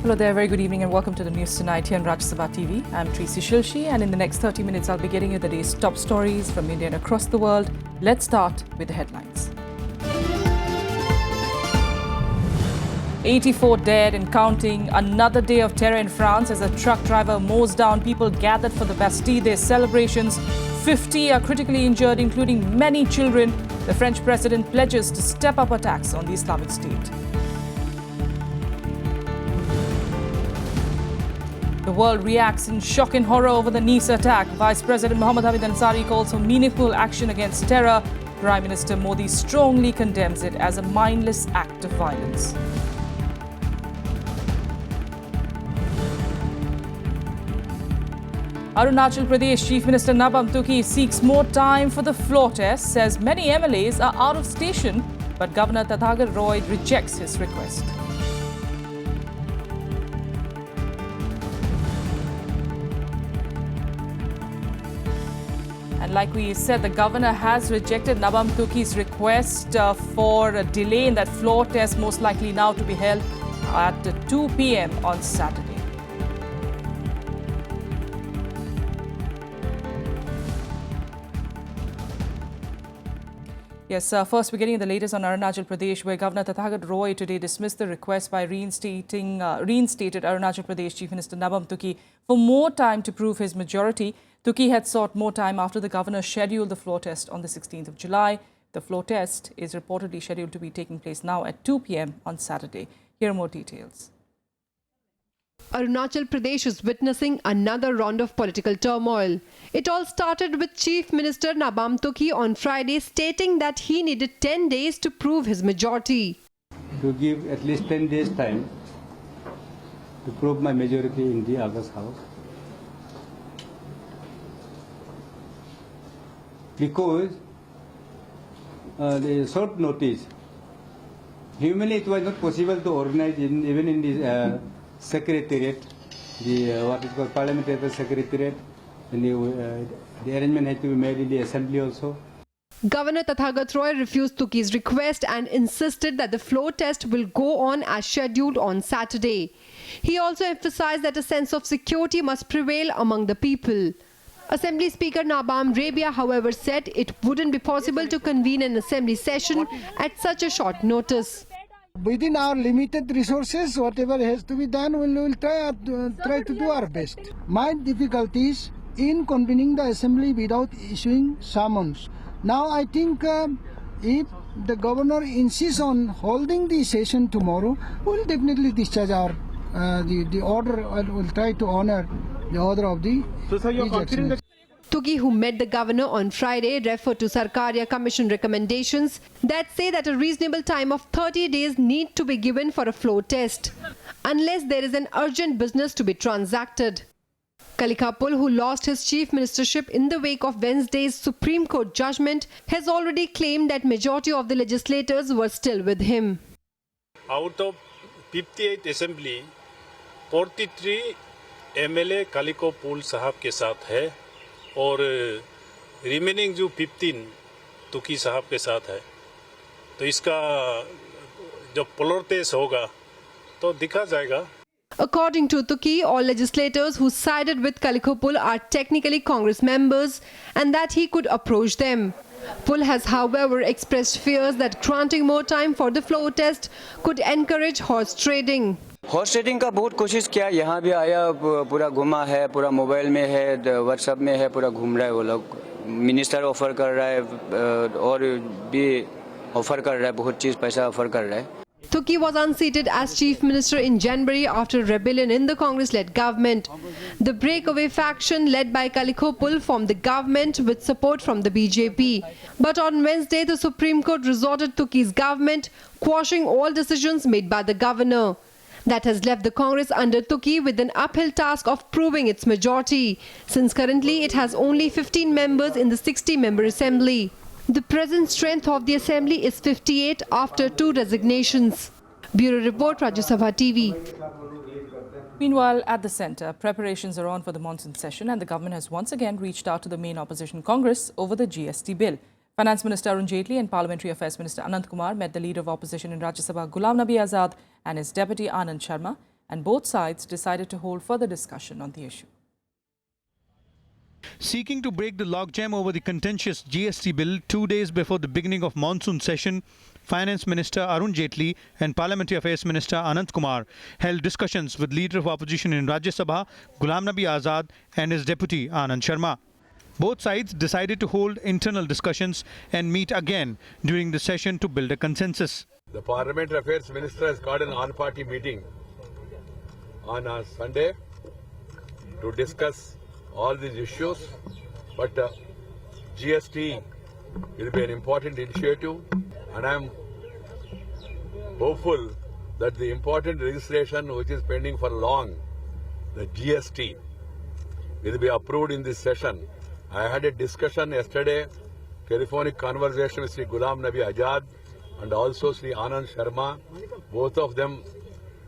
Hello there, very good evening and welcome to the news tonight here on Sabha TV. I'm Tracy Shilshi and in the next 30 minutes I'll be getting you the day's top stories from India and across the world. Let's start with the headlines. 84 dead and counting. Another day of terror in France as a truck driver mows down people gathered for the Bastille Day celebrations. 50 are critically injured, including many children. The French president pledges to step up attacks on the Islamic State. The world reacts in shock and horror over the Nice attack. Vice President Mohammad Hamid Ansari calls for meaningful action against terror. Prime Minister Modi strongly condemns it as a mindless act of violence. Arunachal Pradesh Chief Minister Nabam Tuki seeks more time for the floor test, says many MLAs are out of station, but Governor Tathagat Roy rejects his request. And like we said, the governor has rejected Nabam Tuki's request for a delay in that floor test, most likely now to be held at 2 p.m. on Saturday. Yes, first we're getting the latest on Arunachal Pradesh, where Governor Tathagat Roy today dismissed the request by reinstated Arunachal Pradesh Chief Minister Nabam Tuki for more time to prove his majority. Tuki had sought more time after the governor scheduled the floor test on the 16th of July. The floor test is reportedly scheduled to be taking place now at 2 p.m. on Saturday. Here are more details. Arunachal Pradesh is witnessing another round of political turmoil. It all started with Chief Minister Nabam Tuki on Friday stating that he needed 10 days to prove his majority. To give at least 10 days time to prove my majority in the August House. Because the short notice, humanly it was not possible to organize even in the secretariat, what is called parliamentary secretariat, and the arrangement had to be made in the assembly also. Governor Tathagat Roy refused Tuki's request and insisted that the floor test will go on as scheduled on Saturday. He also emphasized that a sense of security must prevail among the people. Assembly Speaker Nabam Rajya, however, said it wouldn't be possible to convene an assembly session at such a short notice. Within our limited resources, whatever has to be done, we will try to do our best. My difficulty is in convening the assembly without issuing summons. Now I think if the governor insists on holding the session tomorrow, we will definitely discharge our the order. Will try to honor the order of the Excellency. Tuki, who met the governor on Friday, referred to Sarkaria Commission recommendations that say that a reasonable time of 30 days need to be given for a floor test, unless there is an urgent business to be transacted. Kalikapul, who lost his chief ministership in the wake of Wednesday's Supreme Court judgment, has already claimed that majority of the legislators were still with him. Out of 58 assembly, 43 MLA कालिकोपुल साहब के साथ है और remaining जो 15 तुकी साहब के साथ है, तो इसका जब फ्लोर टेस्ट होगा तो दिखा जाएगा. According to Tuki, all legislators who sided with Kalikopul are technically Congress members and that he could approach them. Pul has, however, expressed fears that granting more time for the floor test could encourage horse trading. Horse trading का बहुत कोशिश किया, यहाँ भी आया, पूरा घुमा है, पूरा मोबाइल में है, व्हाट्सएप में है, पूरा घूम रहा है. वो लोग मिनिस्टर ऑफर कर रहा है और भी ऑफर कर रहा है, बहुत चीज़ पैसा ऑफर कर रहा है. Tuki was unseated as chief minister in January after rebellion in the Congress-led government. The breakaway faction led by Kalikopul formed the government with support from the BJP. But on Wednesday, the Supreme Court resorted Tuki's government, quashing all decisions made by the governor. That has left the Congress under Tuki with an uphill task of proving its majority, since currently it has only 15 members in the 60-member assembly. The present strength of the assembly is 58 after 2 resignations. Bureau Report, Rajya Sabha TV. Meanwhile, at the centre, preparations are on for the monsoon session and the government has once again reached out to the main opposition Congress over the GST bill. Finance Minister Arun Jaitley and Parliamentary Affairs Minister Anant Kumar met the leader of opposition in Rajya Sabha, Ghulam Nabi Azad, and his deputy Anand Sharma. and both sides decided to hold further discussion on the issue. Seeking to break the logjam over the contentious GST bill 2 days before the beginning of monsoon session, Finance Minister Arun Jaitley and Parliamentary Affairs Minister Anant Kumar held discussions with Leader of Opposition in Rajya Sabha, Ghulam Nabi Azad, and his deputy Anand Sharma. Both sides decided to hold internal discussions and meet again during the session to build a consensus. The Parliamentary Affairs Minister has got an on-party meeting on Sunday to discuss all these issues, but GST will be an important initiative, and I am hopeful that the important legislation which is pending for long, the GST, will be approved in this session. I had a discussion yesterday, telephonic conversation with Sri Ghulam Nabi Azad and also Sri Anand Sharma. Both of them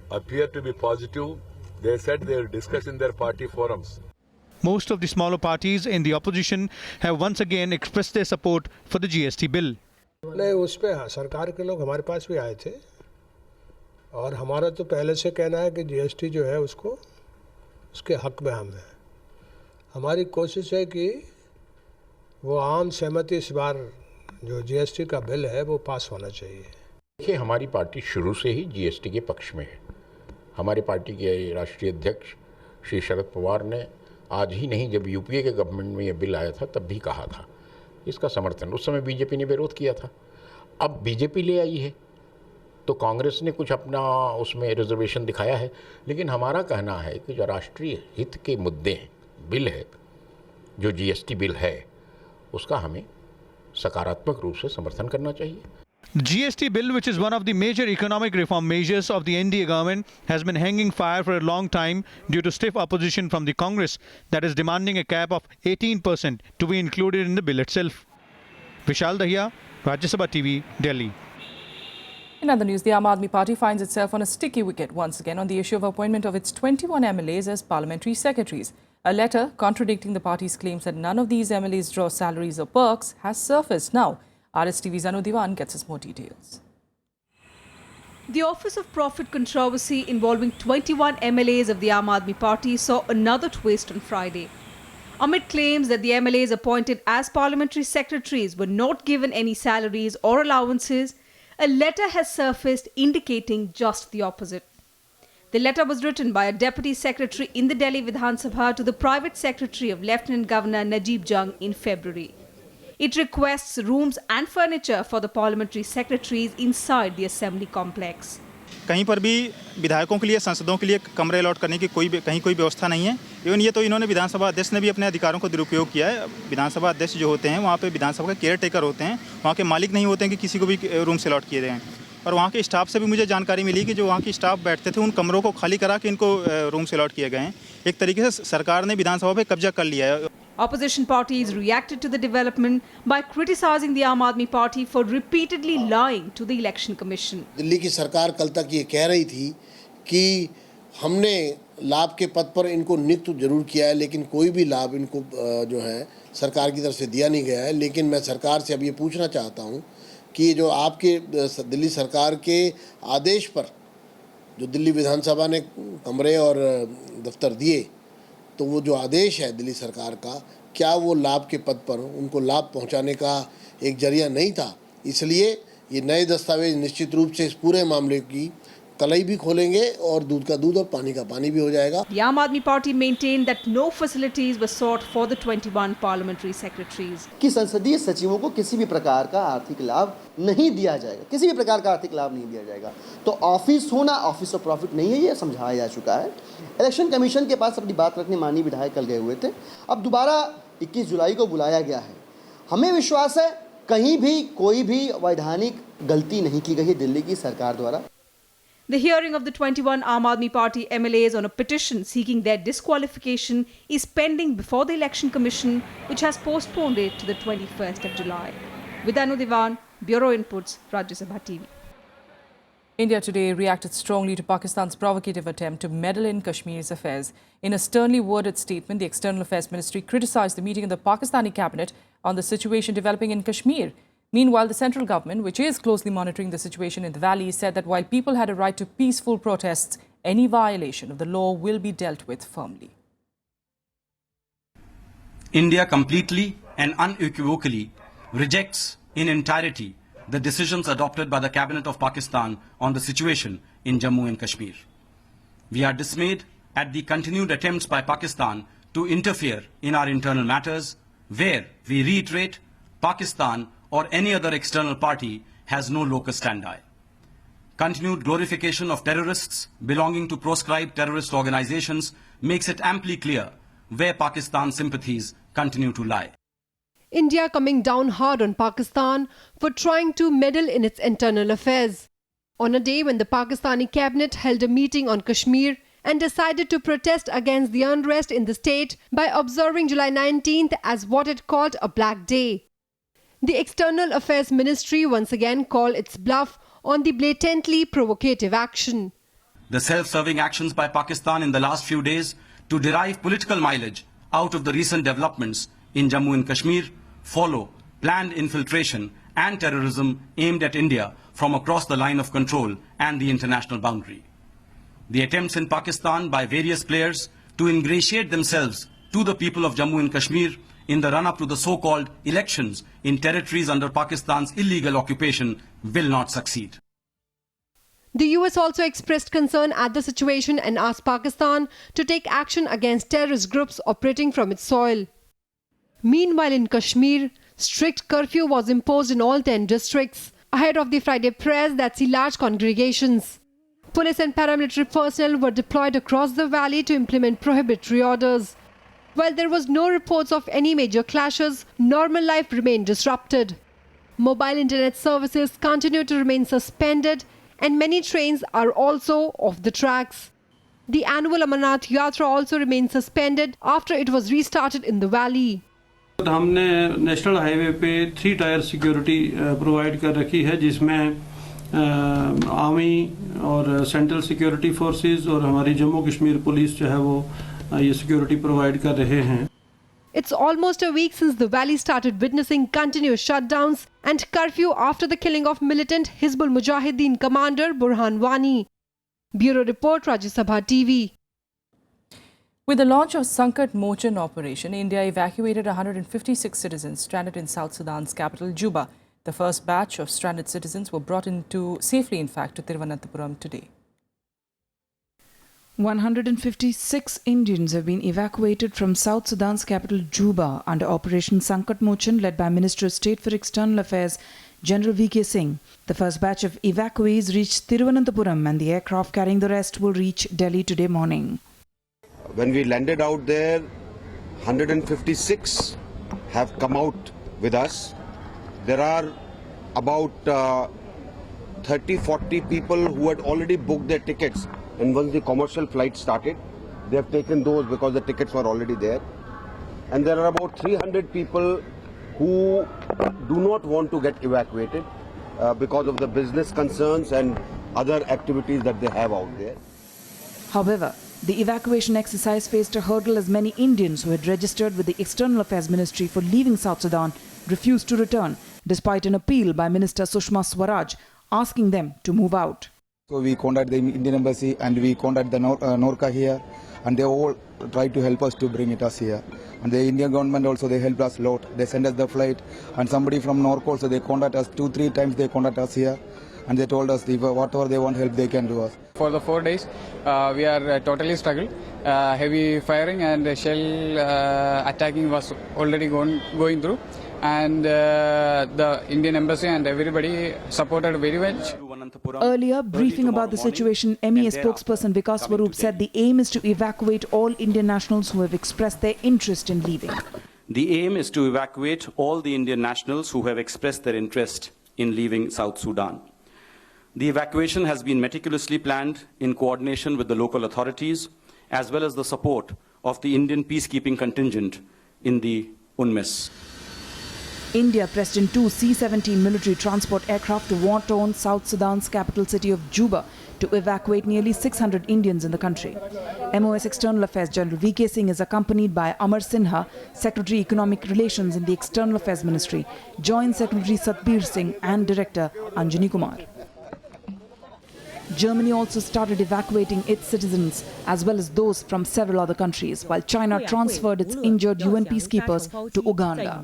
appear to be positive. They said they will discuss in their party forums. Most of the smaller parties in the opposition have once again expressed their support for the GST bill. नहीं, उस पे सरकार के लोग हमारे पास भी आए थे और हमारा तो पहले से कहना है कि जीएसटी जो है उसको उसके हक में हम हैं। हमारी कोशिश है कि वो आम सहमति इस बार जो जीएसटी का बिल है वो पास होना चाहिए। देखिए, हमारी पार्टी शुरू से ही जीएसटी के पक्ष में है। हमारी पार्टी के राष्ट्रीय अध्यक्ष श्री शरद पवार ने आज ही नहीं, जब यूपीए के गवर्नमेंट में ये बिल आया था तब भी कहा था इसका समर्थन। उस समय बीजेपी ने विरोध किया था। अब बीजेपी ले आई है तो कांग्रेस ने कुछ अपना उसमें रिजर्वेशन दिखाया है, लेकिन हमारा कहना है कि जो राष्ट्रीय हित के मुद्दे हैं, बिल है, जो जीएसटी बिल है, उसका हमें सकारात्मक रूप से समर्थन करना चाहिए। The GST bill, which is one of the major economic reform measures of the NDA government, has been hanging fire for a long time due to stiff opposition from the Congress that is demanding a cap of 18% to be included in the bill itself. Vishal Dahiya, Rajya Sabha TV, Delhi. In other news, the Aam Aadmi Party finds itself on a sticky wicket once again on the issue of appointment of its 21 MLAs as parliamentary secretaries. A letter contradicting the party's claims that none of these MLAs draw salaries or perks has surfaced now. RSTV's Anu Diwan gets us more details. The Office of Profit controversy involving 21 MLAs of the Aam Aadmi Party saw another twist on Friday. Amid claims that the MLAs appointed as parliamentary secretaries were not given any salaries or allowances, a letter has surfaced indicating just the opposite. The letter was written by a deputy secretary in the Delhi Vidhan Sabha to the private secretary of Lieutenant Governor Najib Jung in February. It requests rooms and furniture for the parliamentary secretaries inside the assembly complex. कहीं पर भी विधायकों के लिए, सांसदों के लिए कमरे अलॉट करने की कहीं कोई व्यवस्था नहीं है। इवन ये तो इन्होंने विधानसभा अध्यक्ष ने भी अपने अधिकारों को दुरुपयोग किया है। विधानसभा अध्यक्ष जो होते हैं वहाँ पे विधानसभा के केयर टेकर होते हैं, वहाँ के मालिक नहीं होते हैं कि किसी को भी रूम से अलॉट किए जाएँ। और वहाँ के स्टाफ से भी मुझे जानकारी मिली कि जो वहाँ की स्टाफ बैठते थे उन कमरों को खाली करा के इनको रूम से अलॉट किए गए हैं। एक तरीके से सरकार ने विधानसभा पे कब्जा कर लिया है। Opposition parties reacted to the development by criticizing the Aam Aadmi Party for repeatedly lying to the Election Commission. Delhi की सरकार कल तक ये कह रही थी कि हमने लाभ के पद पर इनको नियुक्त जरूर किया है, लेकिन कोई भी लाभ इनको जो है सरकार की तरफ से दिया नहीं गया है। लेकिन मैं सरकार से अब ये पूछना चाहता हूँ कि जो आपके दिल्ली सरकार के आदेश पर जो दिल्ली विधानसभा ने कमरे और दफ्तर दिए, तो वो जो आदेश है दिल्ली सरकार का, क्या वो लाभ के पद पर उनको लाभ पहुंचाने का एक जरिया नहीं था? इसलिए ये नए दस्तावेज निश्चित रूप से इस पूरे मामले की कलई भी खोलेंगे और दूध का दूध और पानी का पानी भी हो जाएगा। The Aam Aadmi Party maintained that no facilities were sought for the 21 parliamentary secretaries. कि संसदीय सचिवों को किसी भी प्रकार का आर्थिक लाभ नहीं दिया जाएगा, किसी भी प्रकार का आर्थिक लाभ नहीं दिया जाएगा। तो ऑफिस होना ऑफिस ऑफ प्रॉफिट नहीं है, ये समझाया जा चुका है। इलेक्शन कमीशन के पास अपनी बात रखने माननीय विधायक कल गए हुए थे। अब दोबारा 21 जुलाई को बुलाया गया है। हमें विश्वास है कहीं भी कोई भी वैधानिक गलती नहीं की गई है दिल्ली की सरकार द्वारा। The hearing of the 21 Aam Aadmi Party MLAs on a petition seeking their disqualification is pending before the Election Commission, which has postponed it to the 21st of July. With Anu Diwan, Bureau Inputs, Rajya Sabha TV. India today reacted strongly to Pakistan's provocative attempt to meddle in Kashmir's affairs. In a sternly worded statement, the External Affairs Ministry criticized the meeting of the Pakistani cabinet on the situation developing in Kashmir. Meanwhile, the central government, which is closely monitoring the situation in the valley, said that while people had a right to peaceful protests Any violation of the law will be dealt with firmly. India completely and unequivocally rejects in entirety the decisions adopted by the Cabinet of Pakistan on the situation in Jammu and Kashmir. We are dismayed at the continued attempts by Pakistan to interfere in our internal matters, where we reiterate Pakistan or any other external party has no locus standi. Continued glorification of terrorists belonging to proscribed terrorist organizations makes it amply clear where Pakistan's sympathies continue to lie. India coming down hard on Pakistan for trying to meddle in its internal affairs. On a day when the Pakistani cabinet held a meeting on Kashmir and decided to protest against the unrest in the state by observing July 19th as what it called a black day. The External Affairs Ministry once again called its bluff on the blatantly provocative action. The self-serving actions by Pakistan in the last few days to derive political mileage out of the recent developments in Jammu and Kashmir follow planned infiltration and terrorism aimed at India from across the line of control and the international boundary. The attempts in Pakistan by various players to ingratiate themselves to the people of Jammu and Kashmir in the run-up to the so-called elections in territories under Pakistan's illegal occupation will not succeed. The US also expressed concern at the situation and asked Pakistan to take action against terrorist groups operating from its soil. Meanwhile, in Kashmir, strict curfew was imposed in all 10 districts ahead of the Friday prayers that see large congregations. Police and paramilitary personnel were deployed across the valley to implement prohibitory orders. While there was no reports of any major clashes, normal life remained disrupted. Mobile internet services continue to remain suspended and many trains are also off the tracks. The annual Amarnath Yatra also remained suspended after it was restarted in the valley. हमने national highway पे 3 tyre security provide कर रखी है, जिसमें army और central security forces और हमारी Jammu Kashmir police जो है वो ये सिक्योरिटी प्रोवाइड कर रहे हैं. It's almost a week since the valley started witnessing continuous shutdowns and curfew after the killing of militant Hizbul Mujahideen commander Burhan Wani. Bureau Report, Rajya Sabha TV. With the launch of Sankat Mochan operation, India evacuated 156 citizens stranded in South Sudan's capital, Juba. The first batch of stranded citizens were brought safely, in fact, to Thiruvananthapuram today. 156 Indians have been evacuated from South Sudan's capital, Juba, under Operation Sankat Mochan, led by Minister of State for External Affairs, General V.K. Singh. The first batch of evacuees reached Thiruvananthapuram and the aircraft carrying the rest will reach Delhi today morning. When we landed out there, 156 have come out with us. There are about 30-40 people who had already booked their tickets, and once the commercial flight started, they have taken those because the tickets were already there. And there are about 300 people who do not want to get evacuated because of the business concerns and other activities that they have out there. However, the evacuation exercise faced a hurdle as many Indians who had registered with the External Affairs Ministry for leaving South Sudan refused to return, despite an appeal by Minister Sushma Swaraj asking them to move out. So we contacted the Indian Embassy and we contacted the Norca here, and they all tried to help us to bring us here. And the Indian government also, they helped us a lot. They sent us the flight, and somebody from Norca also, they contacted us 2-3 times, they contacted us here. And they told us if whatever they want help, they can do us. For the 4 days, we are totally struggled. Heavy firing and shell attacking was already going through. And the Indian Embassy and everybody supported very much. Earlier, briefing about the situation, MEA spokesperson Vikas Swarup said the aim is to evacuate all Indian nationals who have expressed their interest in leaving. The aim is to evacuate all the Indian nationals who have expressed their interest in leaving South Sudan. The evacuation has been meticulously planned in coordination with the local authorities, as well as the support of the Indian peacekeeping contingent in the UNMISS. India pressed in 2 C-17 military transport aircraft to war-torn South Sudan's capital city of Juba to evacuate nearly 600 Indians in the country. MOS External Affairs General V.K. Singh is accompanied by Amar Sinha, Secretary Economic Relations in the External Affairs Ministry, Joint Secretary Satbir Singh and Director Anjani Kumar. Germany also started evacuating its citizens as well as those from several other countries, while China transferred its injured UN peacekeepers to Uganda.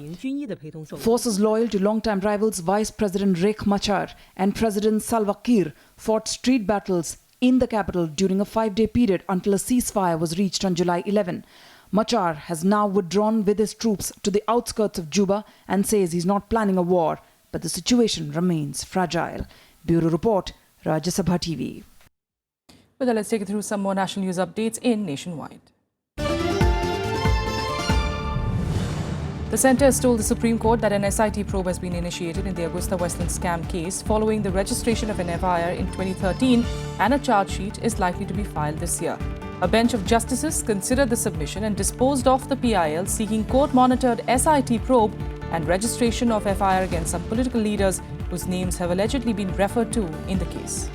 Forces loyal to longtime rivals Vice President Riek Machar and President Salva Kiir fought street battles in the capital during a 5-day period until a ceasefire was reached on July 11. Machar has now withdrawn with his troops to the outskirts of Juba and says he's not planning a war, but the situation remains fragile. Bureau Report, Rajya Sabha TV. Well, let's take you through some more national news updates in Nationwide. The centre has told the Supreme Court that an SIT probe has been initiated in the Augusta Westland scam case following the registration of an FIR in 2013, and a charge sheet is likely to be filed this year. A bench of justices considered the submission and disposed of the PIL seeking court-monitored SIT probe and registration of FIR against some political leaders whose names have allegedly been referred to in the case.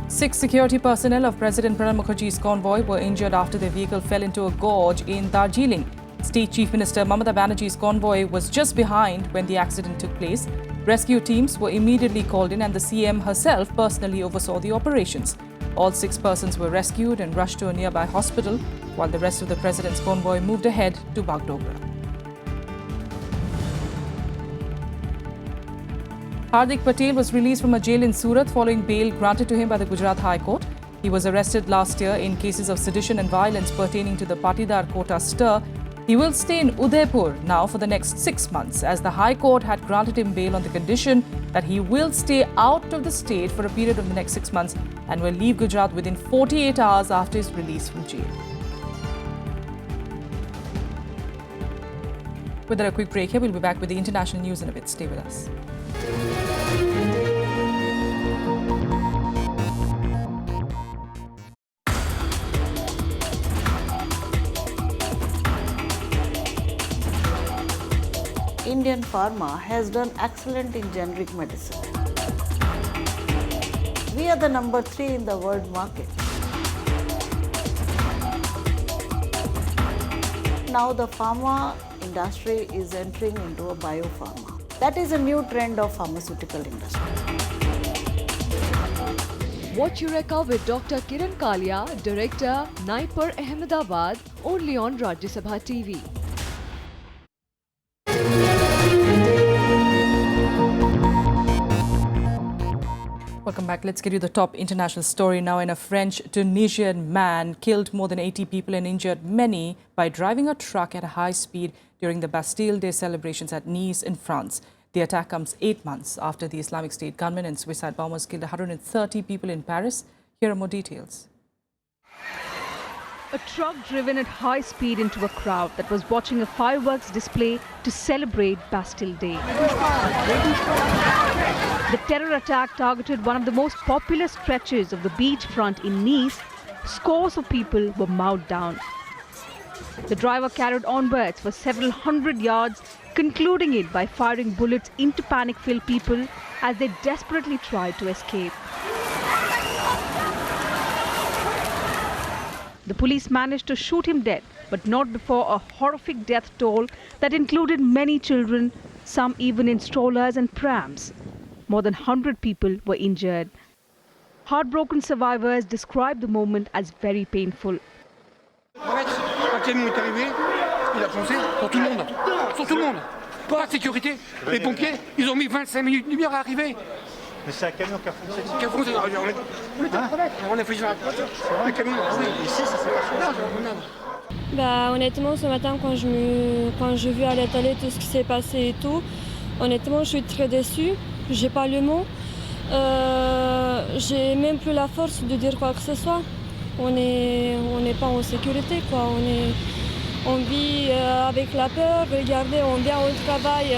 6 security personnel of President Pranab Mukherjee's convoy were injured after their vehicle fell into a gorge in Darjeeling. State Chief Minister Mamata Banerjee's convoy was just behind when the accident took place. Rescue teams were immediately called in and the CM herself personally oversaw the operations. All 6 persons were rescued and rushed to a nearby hospital, while the rest of the President's convoy moved ahead to Bagdogra. Hardik Patel was released from a jail in Surat following bail granted to him by the Gujarat High Court. He was arrested last year in cases of sedition and violence pertaining to the Patidar Kota stir. He will stay in Udaipur now for the next 6 months, as the High Court had granted him bail on the condition that he will stay out of the state for a period of the next 6 months and will leave Gujarat within 48 hours after his release from jail. With a quick break here, we'll be back with the international news in a bit. Stay with us. Indian pharma has done excellent in generic medicine. We are the number 3 in the world market. Now the pharma industry is entering into a biopharma. That is a new trend of pharmaceutical industry. Watch Eureka with Dr. Kiran Kalia, Director, Naipur, Ahmedabad, only on Rajya Sabha TV. Welcome back. Let's get you the top international story now. In a French-Tunisian man killed more than 80 people and injured many by driving a truck at a high speed during the Bastille Day celebrations at Nice in France. The attack comes 8 months after the Islamic State gunmen and suicide bombers killed 130 people in Paris. Here are more details. A truck driven at high speed into a crowd that was watching a fireworks display to celebrate Bastille Day. The terror attack targeted one of the most popular stretches of the beachfront in Nice. Scores of people were mowed down. The driver carried onwards for several hundred yards, concluding it by firing bullets into panic-filled people as they desperately tried to escape. The police managed to shoot him dead, but not before a horrific death toll that included many children, some even in strollers and prams. More than 100 people were injured. Heartbroken survivors described the moment as very painful. Quand le camion est arrivé, il a foncé sur tout le monde. Sur tout le monde. Pas de sécurité. Les pompiers, ils ont mis 25 minutes, une demi-heure à arriver. Mais c'est un camion qui a foncé. Qui a foncé. On a fait ça. Le camion. Ici, ça s'est passé. Bah, honnêtement, ce matin, quand j'ai vu à la télé tout ce qui s'est passé et tout, honnêtement, je suis très déçue. J'ai pas le mot. J'ai même plus la force de dire quoi que ce soit. On n'est pas en sécurité, quoi. On vit avec la peur. Regardez, on vient au travail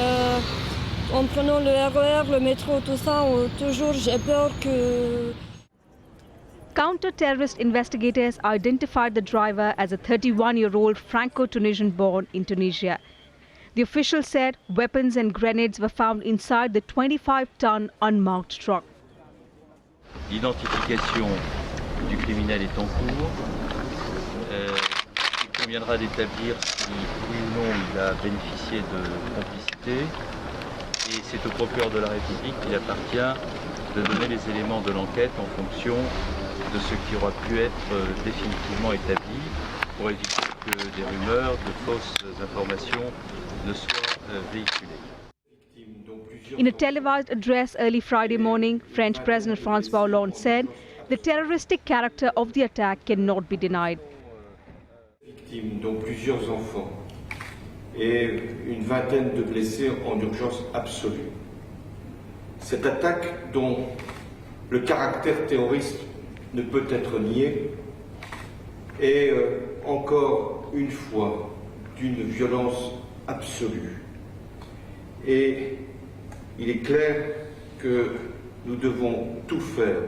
en prenant le RER, le métro, tout ça. Toujours, j'ai peur que... Counter-terrorist investigators identified the driver as a 31-year-old Franco-Tunisian born in Tunisia. The official said weapons and grenades were found inside the 25-ton unmarked truck. L'identification du criminel est en cours. Il conviendra d'établir si oui ou non il a bénéficié de complicité. Et c'est au procureur de la République qu'il appartient de donner les éléments de l'enquête en fonction de ce qui aura pu être définitivement établi pour éviter que des rumeurs, de fausses informations ne soient véhiculées. In a televised address early Friday morning, French President François Hollande said the terroristic character of the attack cannot be denied. Victimes, dont plusieurs enfants, et une vingtaine de blessés en urgence absolue. Cette attaque, dont le caractère terroriste ne peut être nié, est encore une fois d'une violence absolue. Et il est clair que nous devons tout faire.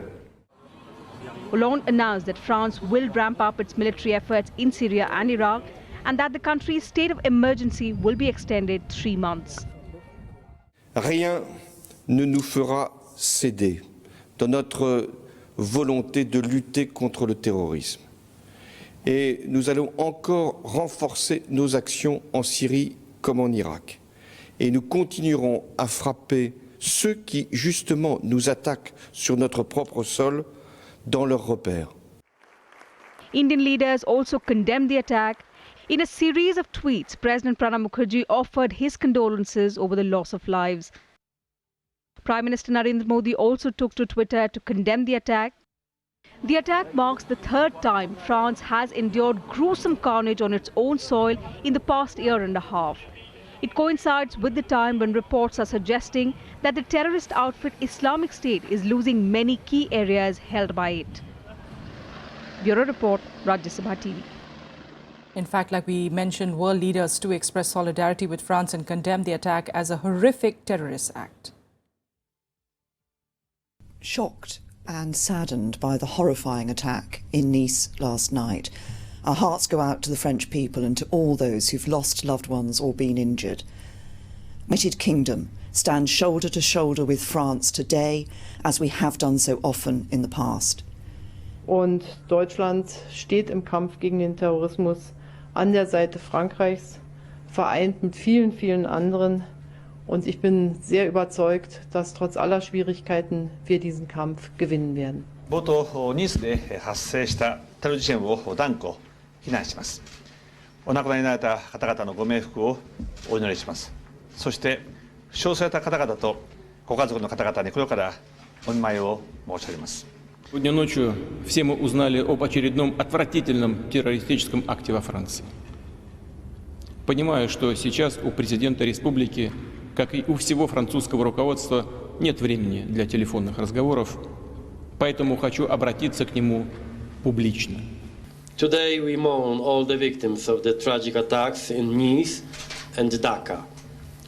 Hollande announced that France will ramp up its military efforts in Syria and Iraq and that the country's state of emergency will be extended 3 months. Rien ne nous fera céder dans notre volonté de lutter contre le terrorisme. Et nous allons encore renforcer nos actions en Syrie comme en Irak. Et nous continuerons à frapper ceux qui, justement, nous attaquent sur notre propre sol dans leurs repères. Indian leaders also condemned the attack. In a series of tweets, President Pranab Mukherjee offered his condolences over the loss of lives. Prime Minister Narendra Modi also took to Twitter to condemn the attack. The attack marks the 3rd time France has endured gruesome carnage on its own soil in the past year and a half. It coincides with the time when reports are suggesting that the terrorist outfit Islamic State is losing many key areas held by it. Bureau Report, Rajya Sabha TV. In fact, like we mentioned, world leaders too expressed solidarity with France and condemned the attack as a horrific terrorist act. Shocked and saddened by the horrifying attack in Nice last night. Our hearts go out to the French people and to all those who've lost loved ones or been injured. United Kingdom stands shoulder to shoulder with France today, as we have done so often in the past. Und Deutschland steht im Kampf gegen den Terrorismus an der Seite Frankreichs, vereint mit vielen, vielen anderen. Und ich bin sehr überzeugt, dass trotz aller Schwierigkeiten wir diesen Kampf gewinnen werden. 冒頭ニースで発生したテロ事件を断固非難します。お亡くなりになられた方々のご冥福をお祈りします。そして負傷された方々とご家族の方々に心からお見舞いを申し上げます。 Сегодня ночью все мы узнали об очередном отвратительном террористическом акте во Франции. Понимаю, что сейчас у президента республики, как и у всего французского руководства, нет времени для телефонных разговоров, поэтому хочу обратиться к нему публично. Today we mourn all the victims of the tragic attacks in Nice and Dhaka.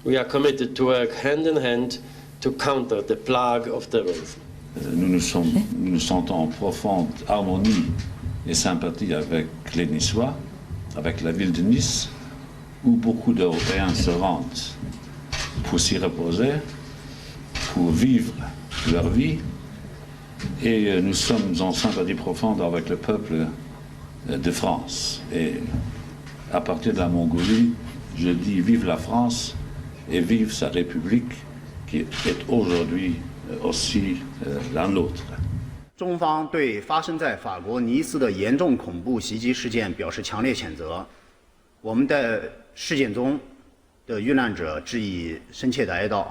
We are committed to work hand in hand to counter the plague of terrorism. Nous nous sentons en profonde harmonie et sympathie avec les Niçois, avec la ville de Nice, où beaucoup d'Européens se rendent pour s'y reposer, pour vivre leur vie. Et nous sommes en sympathie profonde avec le peuple de France. Et à partir de la Mongolie, je dis vive la France et vive sa République qui est aujourd'hui aussi la nôtre. 中方对发生在法国尼斯的严重恐怖袭击事件表示强烈谴责。我们在事件中的遇难者致以深切的哀悼，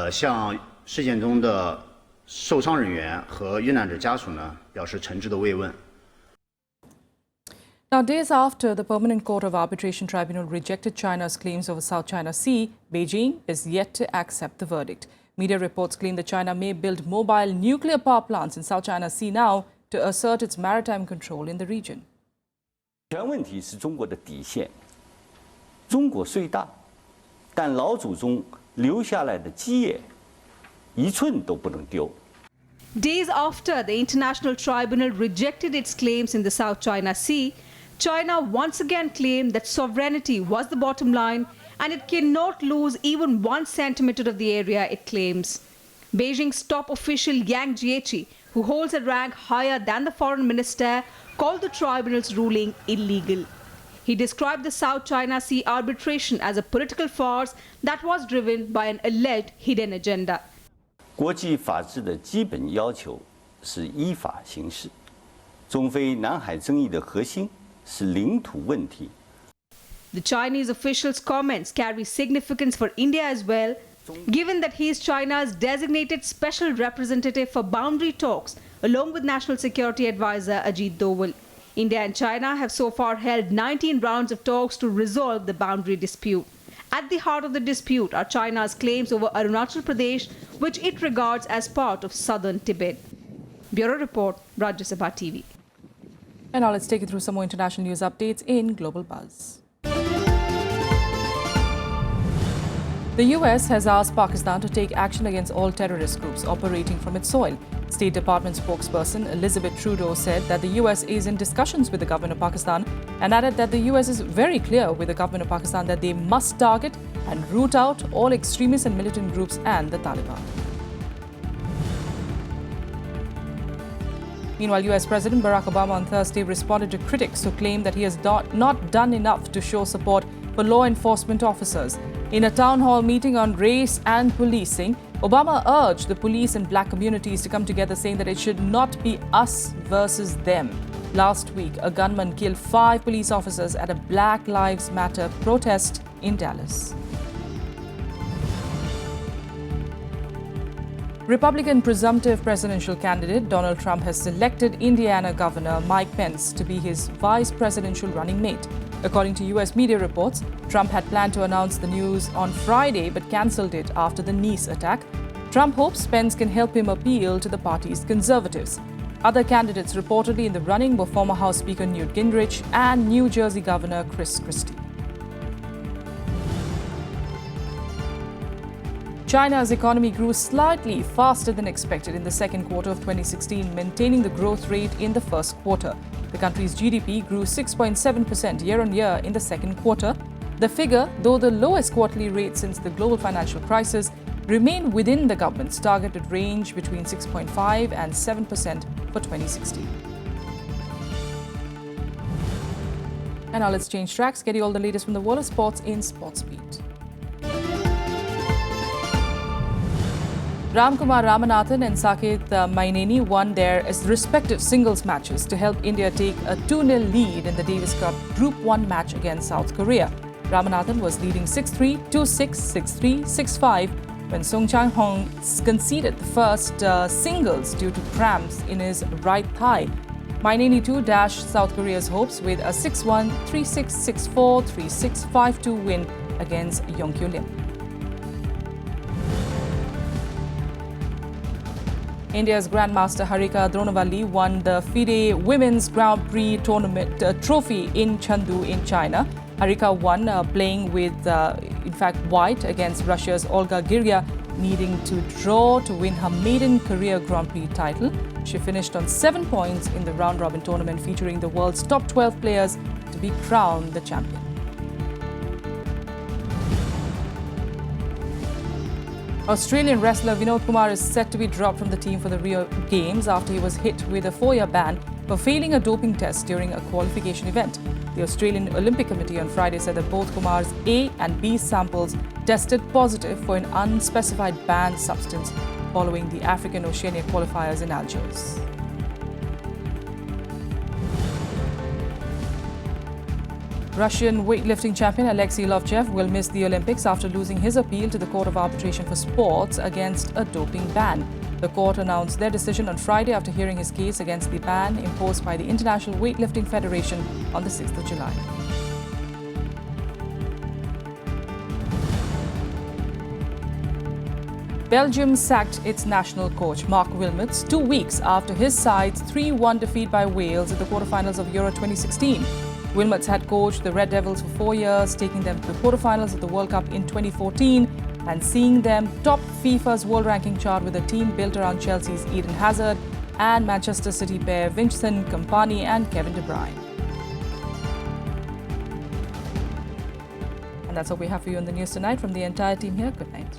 向事件中的受伤人员和遇难者家属呢表示诚挚的慰问。 Now, days after the Permanent Court of Arbitration Tribunal rejected China's claims over South China Sea, Beijing is yet to accept the verdict. Media reports claim that China may build mobile nuclear power plants in South China Sea now to assert its maritime control in the region. 全问题是中国的底线。中国虽大，但老祖宗留下来的基业，一寸都不能丢。 Days after the International Tribunal rejected its claims in the South China Sea, China once again claimed that sovereignty was the bottom line and it cannot lose even 1 centimeter of the area it claims. Beijing's top official Yang Jiechi, who holds a rank higher than the foreign minister, called the tribunal's ruling illegal. He described the South China Sea arbitration as a political farce that was driven by an alleged hidden agenda. 国际法治的基本要求是依法行事。中非南海争议的核心是领土问题。 The Chinese official's comments carry significance for India as well, given that he is China's designated special representative for boundary talks, along with National Security Advisor Ajit Doval. India and China have so far held 19 rounds of talks to resolve the boundary dispute. At the heart of the dispute are China's claims over Arunachal Pradesh, which it regards as part of southern Tibet. Bureau Report, Rajya Sabha TV. And now let's take you through some more international news updates in Global Buzz. The US has asked Pakistan to take action against all terrorist groups operating from its soil. State Department spokesperson Elizabeth Trudeau said that the US is in discussions with the government of Pakistan and added that the US is very clear with the government of Pakistan that they must target and root out all extremist and militant groups and the Taliban. Meanwhile, US President Barack Obama on Thursday responded to critics who claim that he has not done enough to show support for law enforcement officers. In a town hall meeting on race and policing, Obama urged the police and black communities to come together, saying that it should not be us versus them. Last week, a gunman killed 5 police officers at a Black Lives Matter protest in Dallas. Republican presumptive presidential candidate Donald Trump has selected Indiana Governor Mike Pence to be his vice presidential running mate. According to US media reports, Trump had planned to announce the news on Friday but cancelled it after the Nice attack. Trump hopes Pence can help him appeal to the party's conservatives. Other candidates reportedly in the running were former House Speaker Newt Gingrich and New Jersey Governor Chris Christie. China's economy grew slightly faster than expected in the second quarter of 2016, maintaining the growth rate in the first quarter. The country's GDP grew 6.7% year-on-year in the second quarter. The figure, though the lowest quarterly rate since the global financial crisis, remained within the government's targeted range between 6.5 and 7% for 2016. And now let's change tracks, get you all the latest from the world of sports in Sports Beat. Ramkumar Ramanathan and Saket Maineni won their respective singles matches to help India take a 2-0 lead in the Davis Cup Group 1 match against South Korea. Ramanathan was leading 6-3, 2-6, 6-3, 6-5 when Song Chang-hong conceded the first singles due to cramps in his right thigh. Maineni too dashed South Korea's hopes with a 6-1, 3-6, 6-4, 3-6, 5-2 win against Yongkyu Lim. India's Grandmaster Harika Dronavalli won the FIDE Women's Grand Prix Tournament trophy in Chengdu in China. Harika won playing with, in fact, white against Russia's Olga Girya, needing to draw to win her maiden career Grand Prix title. She finished on 7 points in the round-robin tournament, featuring the world's top 12 players to be crowned the champion. Australian wrestler Vinod Kumar is set to be dropped from the team for the Rio Games after he was hit with a 4-year ban for failing a doping test during a qualification event. The Australian Olympic Committee on Friday said that both Kumar's A and B samples tested positive for an unspecified banned substance following the African Oceania qualifiers in Algiers. Russian weightlifting champion Alexei Lovchev will miss the Olympics after losing his appeal to the Court of Arbitration for Sports against a doping ban. The court announced their decision on Friday after hearing his case against the ban imposed by the International Weightlifting Federation on the 6th of July. Belgium sacked its national coach Mark Wilmots 2 weeks after his side's 3-1 defeat by Wales at the quarterfinals of Euro 2016. Wilmots had coached the Red Devils for 4 years, taking them to the quarterfinals of the World Cup in 2014 and seeing them top FIFA's world ranking chart with a team built around Chelsea's Eden Hazard and Manchester City pair Vincent Kompany and Kevin De Bruyne. And that's what we have for you in the news tonight. From the entire team here, good night.